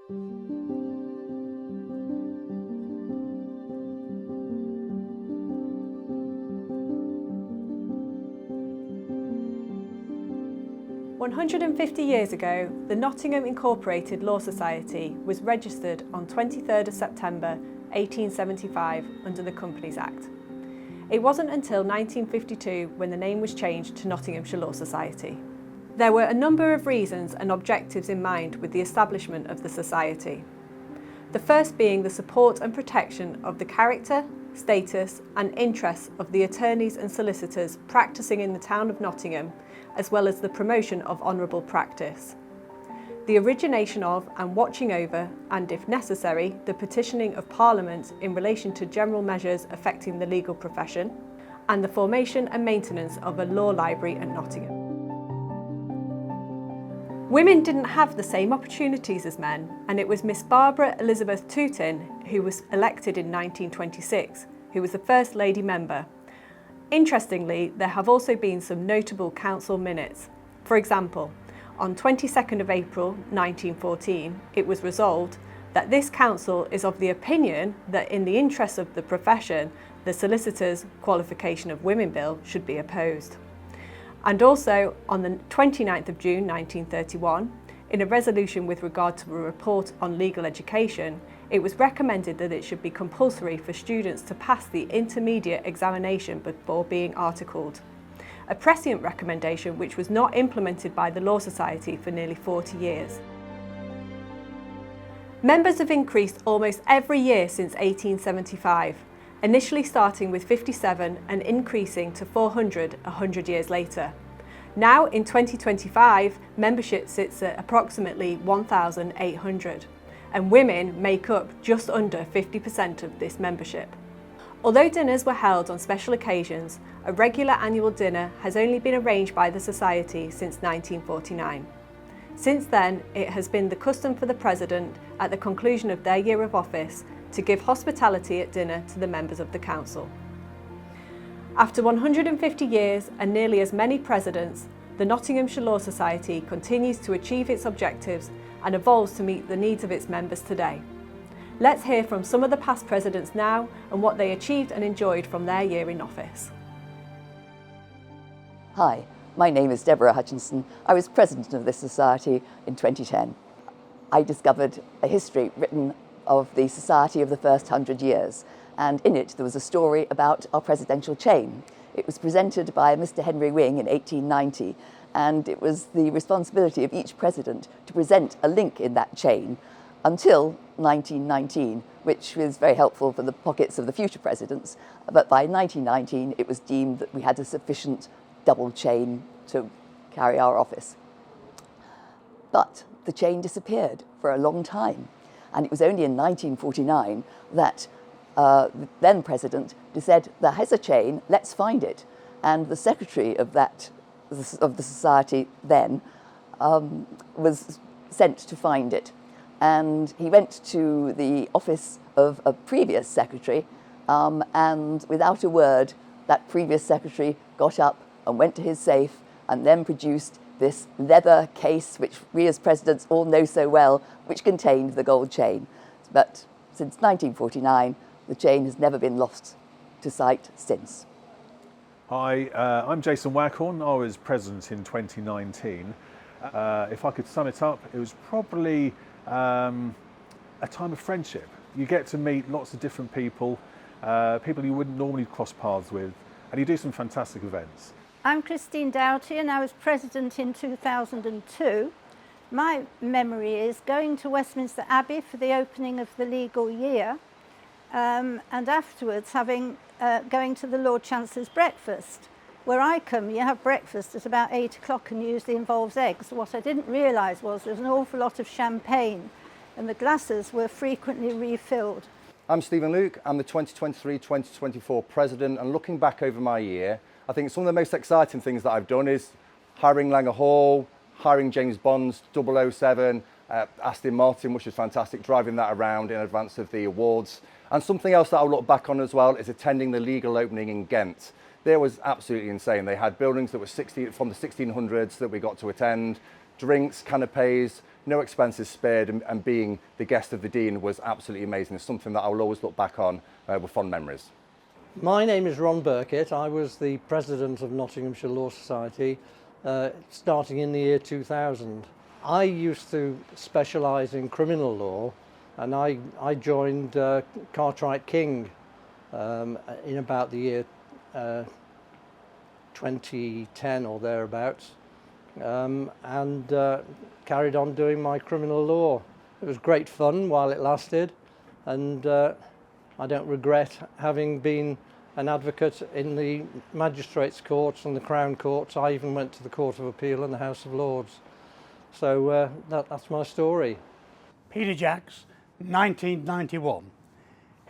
"150 years ago, the Nottingham Incorporated Law Society was registered on 23rd of September 1875 under the Companies Act. It wasn't until 1952 when the name was changed to Nottinghamshire Law Society. There were a number of reasons and objectives in mind with the establishment of the society. The first being the support and protection of the character, status and interests of the attorneys and solicitors practising in the town of Nottingham, as well as the promotion of honourable practice. The origination of and watching over, and if necessary, the petitioning of Parliament in relation to general measures affecting the legal profession, and the formation and maintenance of a law library at Nottingham. Women didn't have the same opportunities as men, and it was Miss Barbara Elizabeth Tootin, who was elected in 1926, who was the first lady member. Interestingly, there have also been some notable council minutes. For example, on 22nd of April 1914, it was resolved that this council is of the opinion that in the interests of the profession, the Solicitors' Qualification of Women Bill should be opposed. And also on the 29th of June 1931, in a resolution with regard to a report on legal education, it was recommended that it should be compulsory for students to pass the intermediate examination before being articled. A prescient recommendation which was not implemented by the Law Society for nearly 40 years. Members have increased almost every year since 1875, initially starting with 57 and increasing to 400 100 years later. Now in 2025, membership sits at approximately 1,800, and women make up just under 50% of this membership. Although dinners were held on special occasions, a regular annual dinner has only been arranged by the Society since 1949. Since then, it has been the custom for the President, at the conclusion of their year of office, to give hospitality at dinner to the members of the Council. After 150 years and nearly as many presidents, the Nottinghamshire Law Society continues to achieve its objectives and evolves to meet the needs of its members today. Let's hear from some of the past presidents now and what they achieved and enjoyed from their year in office. Hi, my name is Deborah Hutchinson. I was president of this society in 2010. I discovered a history written of the society of the first 100 years, and in it there was a story about our presidential chain. It was presented by Mr. Henry Wing in 1890, and it was the responsibility of each president to present a link in that chain until 1919, which was very helpful for the pockets of the future presidents. But by 1919, it was deemed that we had a sufficient double chain to carry our office. But the chain disappeared for a long time. And it was only in 1949 that the then president said, there is a chain, let's find it. And the secretary of the society then was sent to find it. And he went to the office of a previous secretary, and without a word, that previous secretary got up and went to his safe and then produced this leather case, which we as presidents all know so well, which contained the gold chain. But since 1949, the chain has never been lost to sight since. Hi, I'm Jason Wackhorn. I was president in 2019. If I could sum it up, it was probably a time of friendship. You get to meet lots of different people, people you wouldn't normally cross paths with, and you do some fantastic events. I'm Christine Doughty and I was president in 2002. My memory is going to Westminster Abbey for the opening of the legal year, and afterwards going to the Lord Chancellor's breakfast. Where I come, you have breakfast at about 8 o'clock and usually involves eggs. What I didn't realise was there's an awful lot of champagne and the glasses were frequently refilled. I'm Stephen Luke, I'm the 2023-2024 president, and looking back over my year, I think some of the most exciting things that I've done is hiring Langer Hall, hiring James Bond's 007, Aston Martin, which was fantastic, driving that around in advance of the awards. And something else that I'll look back on as well is attending the legal opening in Ghent. There was absolutely insane. They had buildings that were from the 1600s that we got to attend, drinks, canapes, no expenses spared, and being the guest of the Dean was absolutely amazing. It's something that I will always look back on with fond memories. My name is Ron Burkett. I was the president of Nottinghamshire Law Society starting in the year 2000. I used to specialise in criminal law, and I joined Cartwright King in about the year 2010 or thereabouts, and carried on doing my criminal law. It was great fun while it lasted, and I don't regret having been an advocate in the magistrates' courts and the Crown Courts. I even went to the Court of Appeal and the House of Lords. So that's my story. Peter Jacks, 1991.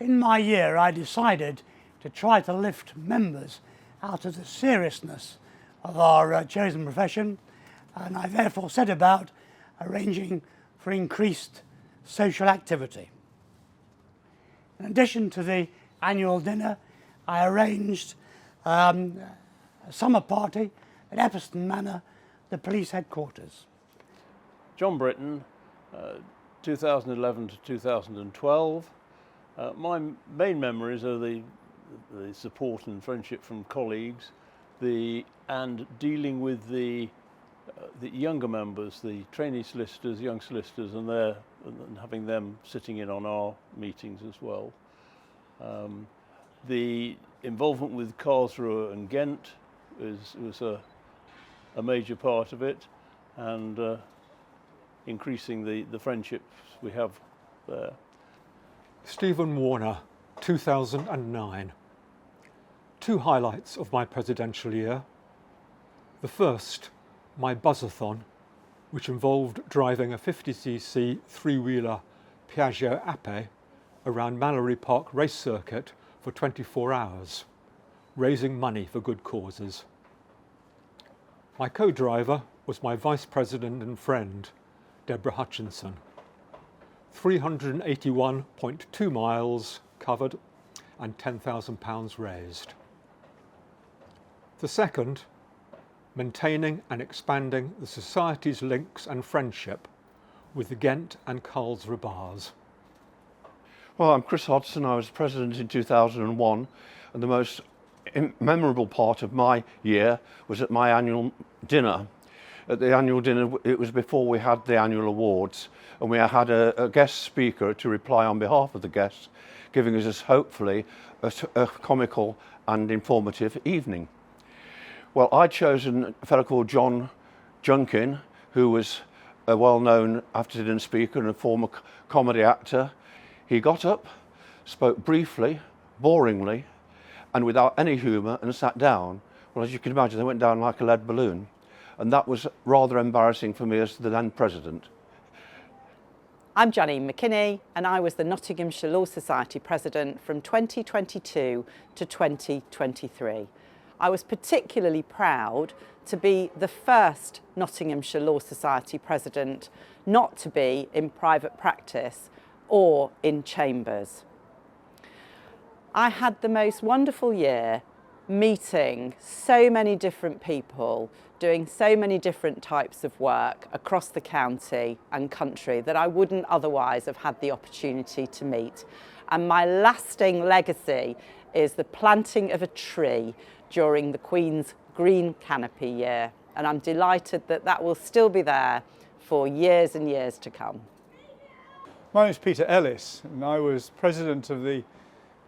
In my year, I decided to try to lift members out of the seriousness of our chosen profession, and I therefore set about arranging for increased social activity. In addition to the annual dinner, I arranged a summer party at Epperson Manor, the police headquarters. John Britton, 2011 to 2012. My main memories are the support and friendship from colleagues, and dealing with the younger members, the trainee solicitors, young solicitors, and having them sitting in on our meetings as well. The involvement with Karlsruhe and Ghent was a major part of it, and increasing the friendships we have there. Stephen Warner, 2009. Two highlights of my presidential year. The first, my buzzathon, which involved driving a 50cc three-wheeler Piaggio Ape around Mallory Park race circuit for 24 hours, raising money for good causes. My co-driver was my vice president and friend, Deborah Hutchinson. 381.2 miles covered and £10,000 raised. The second, maintaining and expanding the Society's links and friendship with the Ghent and Karlsruhe bars. Well, I'm Chris Hodson. I was president in 2001, and the most memorable part of my year was at my annual dinner. At the annual dinner, it was before we had the annual awards, and we had a guest speaker to reply on behalf of the guests, giving us hopefully a comical and informative evening. Well, I'd chosen a fellow called John Junkin, who was a well-known after-dinner speaker and a former comedy actor. He got up, spoke briefly, boringly, and without any humour, and sat down. Well, as you can imagine, they went down like a lead balloon. And that was rather embarrassing for me as the then president. I'm Janine McKinney, and I was the Nottinghamshire Law Society president from 2022 to 2023. I was particularly proud to be the first Nottinghamshire Law Society president not to be in private practice or in chambers. I had the most wonderful year meeting so many different people, doing so many different types of work across the county and country that I wouldn't otherwise have had the opportunity to meet. And my lasting legacy is the planting of a tree during the Queen's Green Canopy year. And I'm delighted that that will still be there for years and years to come. My name is Peter Ellis, and I was president of the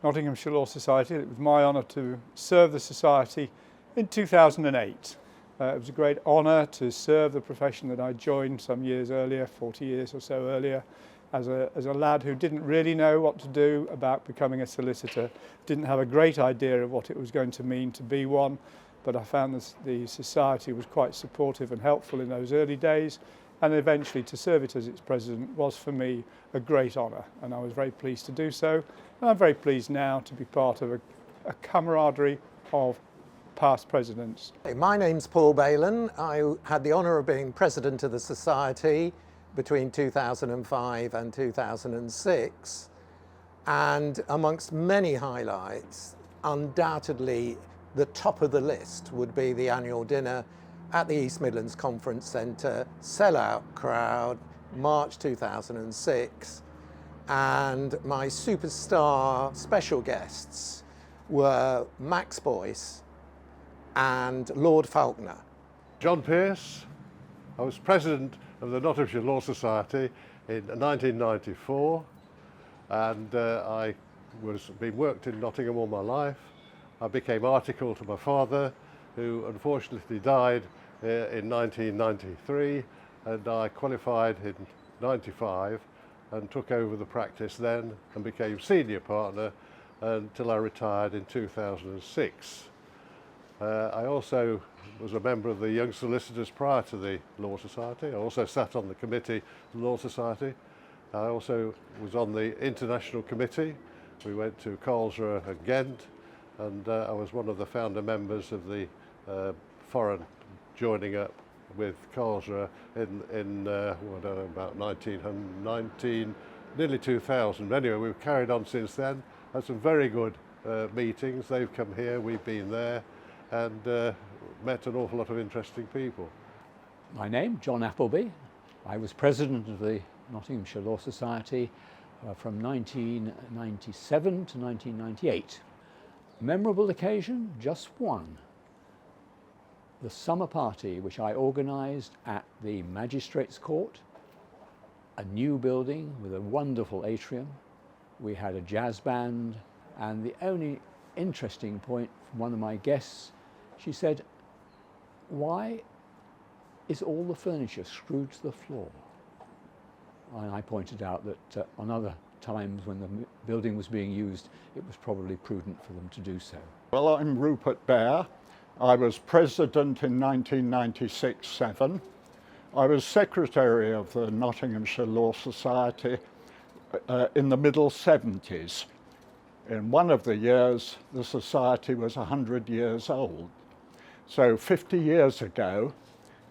Nottinghamshire Law Society. It was my honour to serve the Society in 2008. It was a great honour to serve the profession that I joined some years earlier, 40 years or so earlier, as a lad who didn't really know what to do about becoming a solicitor, didn't have a great idea of what it was going to mean to be one, but I found the Society was quite supportive and helpful in those early days, and eventually to serve it as its president was for me a great honour, and I was very pleased to do so. And I'm very pleased now to be part of a camaraderie of past presidents. My name's Paul Baylan. I had the honour of being president of the Society between 2005 and 2006, and amongst many highlights, undoubtedly the top of the list would be the annual dinner at the East Midlands Conference Centre, sellout crowd, March 2006, and my superstar special guests were Max Boyce and Lord Falconer. John Pearce. I was president of the Nottinghamshire Law Society in 1994, and I been worked in Nottingham all my life. I became articled to my father, who unfortunately died in 1993, and I qualified in 95 and took over the practice then and became senior partner until I retired in 2006. I also was a member of the Young Solicitors prior to the Law Society. I also sat on the committee of the Law Society. I also was on the International Committee. We went to Karlsruhe and Ghent, and I was one of the founder members of the foreign joining up with Karlsruhe in about 1919, nearly 2000. Anyway, we've carried on since then. Had some very good meetings. They've come here, we've been there, and met an awful lot of interesting people. My name, John Appleby. I was president of the Nottinghamshire Law Society from 1997 to 1998. Memorable occasion, just one. The summer party which I organised at the Magistrates Court, a new building with a wonderful atrium. We had a jazz band, and the only interesting point from one of my guests, she said, "Why is all the furniture screwed to the floor?" And I pointed out that on other times when the building was being used, it was probably prudent for them to do so. Well, I'm Rupert Bear. I was president in 1996-7. I was secretary of the Nottinghamshire Law Society in the middle 70s. In one of the years, the society was 100 years old. So 50 years ago,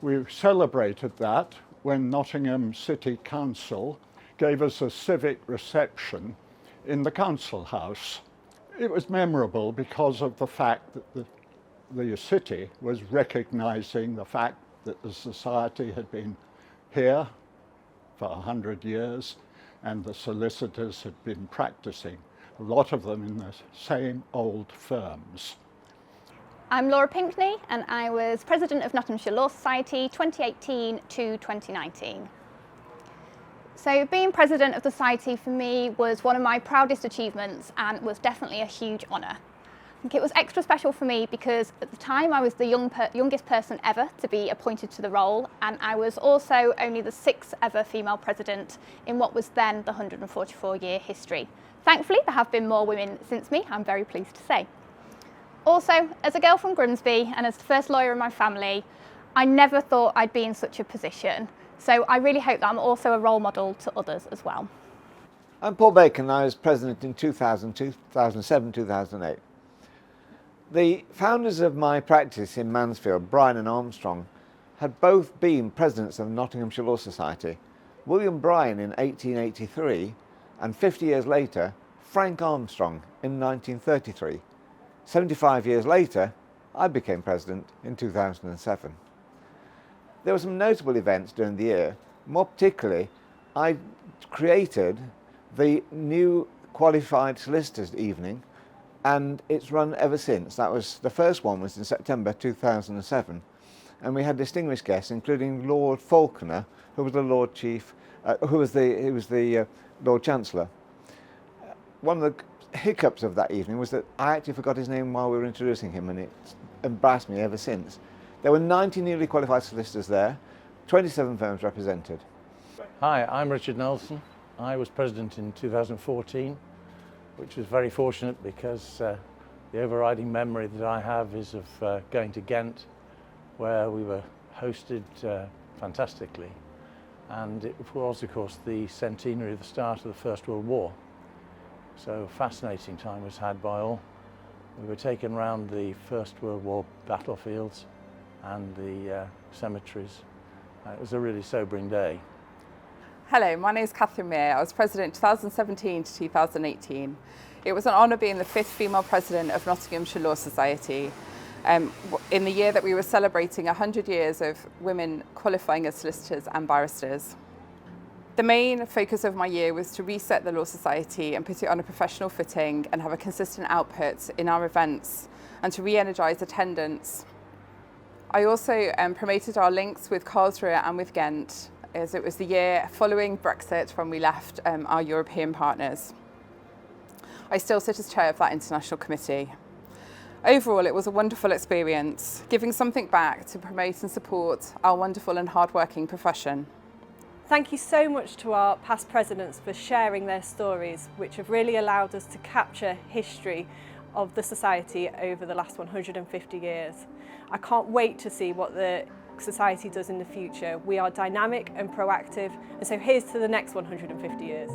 we celebrated that when Nottingham City Council gave us a civic reception in the council house. It was memorable because of the fact that the city was recognising the fact that the society had been here for 100 years and the solicitors had been practising, a lot of them in the same old firms. I'm Laura Pinkney, and I was president of Nottinghamshire Law Society 2018 to 2019. So being president of the society for me was one of my proudest achievements and was definitely a huge honour. I think it was extra special for me because at the time I was the youngest person ever to be appointed to the role, and I was also only the 6th ever female president in what was then the 144-year history. Thankfully, there have been more women since me, I'm very pleased to say. Also, as a girl from Grimsby and as the first lawyer in my family, I never thought I'd be in such a position. So I really hope that I'm also a role model to others as well. I'm Paul Bacon. I was president in 2000, 2007, 2008. The founders of my practice in Mansfield, Bryan and Armstrong, had both been presidents of the Nottinghamshire Law Society. William Bryan in 1883 and 50 years later, Frank Armstrong in 1933. 75 years later, I became president in 2007. There were some notable events during the year. More particularly, I created the new qualified solicitors evening, and it's run ever since. That was the first one was in September 2007, and we had distinguished guests, including Lord Falconer, who was the Lord Chief, who was the Lord Chancellor. One of the hiccups of that evening was that I actually forgot his name while we were introducing him, and it's embarrassed me ever since. There were 90 newly qualified solicitors there, 27 firms represented. Hi, I'm Richard Nelson. I was president in 2014, which was very fortunate because the overriding memory that I have is of going to Ghent, where we were hosted fantastically. And it was, of course, the centenary of the start of the First World War. So a fascinating time was had by all. We were taken around the First World War battlefields and the cemeteries. It was a really sobering day. Hello, my name is Catherine Mear. I was president 2017 to 2018. It was an honour being the 5th female president of Nottinghamshire Law Society in the year that we were celebrating 100 years of women qualifying as solicitors and barristers. The main focus of my year was to reset the Law Society and put it on a professional footing and have a consistent output in our events and to re-energise attendance. I also promoted our links with Karlsruhe and with Ghent, as it was the year following Brexit when we left our European partners. I still sit as chair of that international committee. Overall, it was a wonderful experience, giving something back to promote and support our wonderful and hard-working profession. Thank you so much to our past presidents for sharing their stories, which have really allowed us to capture history of the Society over the last 150 years. I can't wait to see what the Society does in the future. We are dynamic and proactive, and so here's to the next 150 years.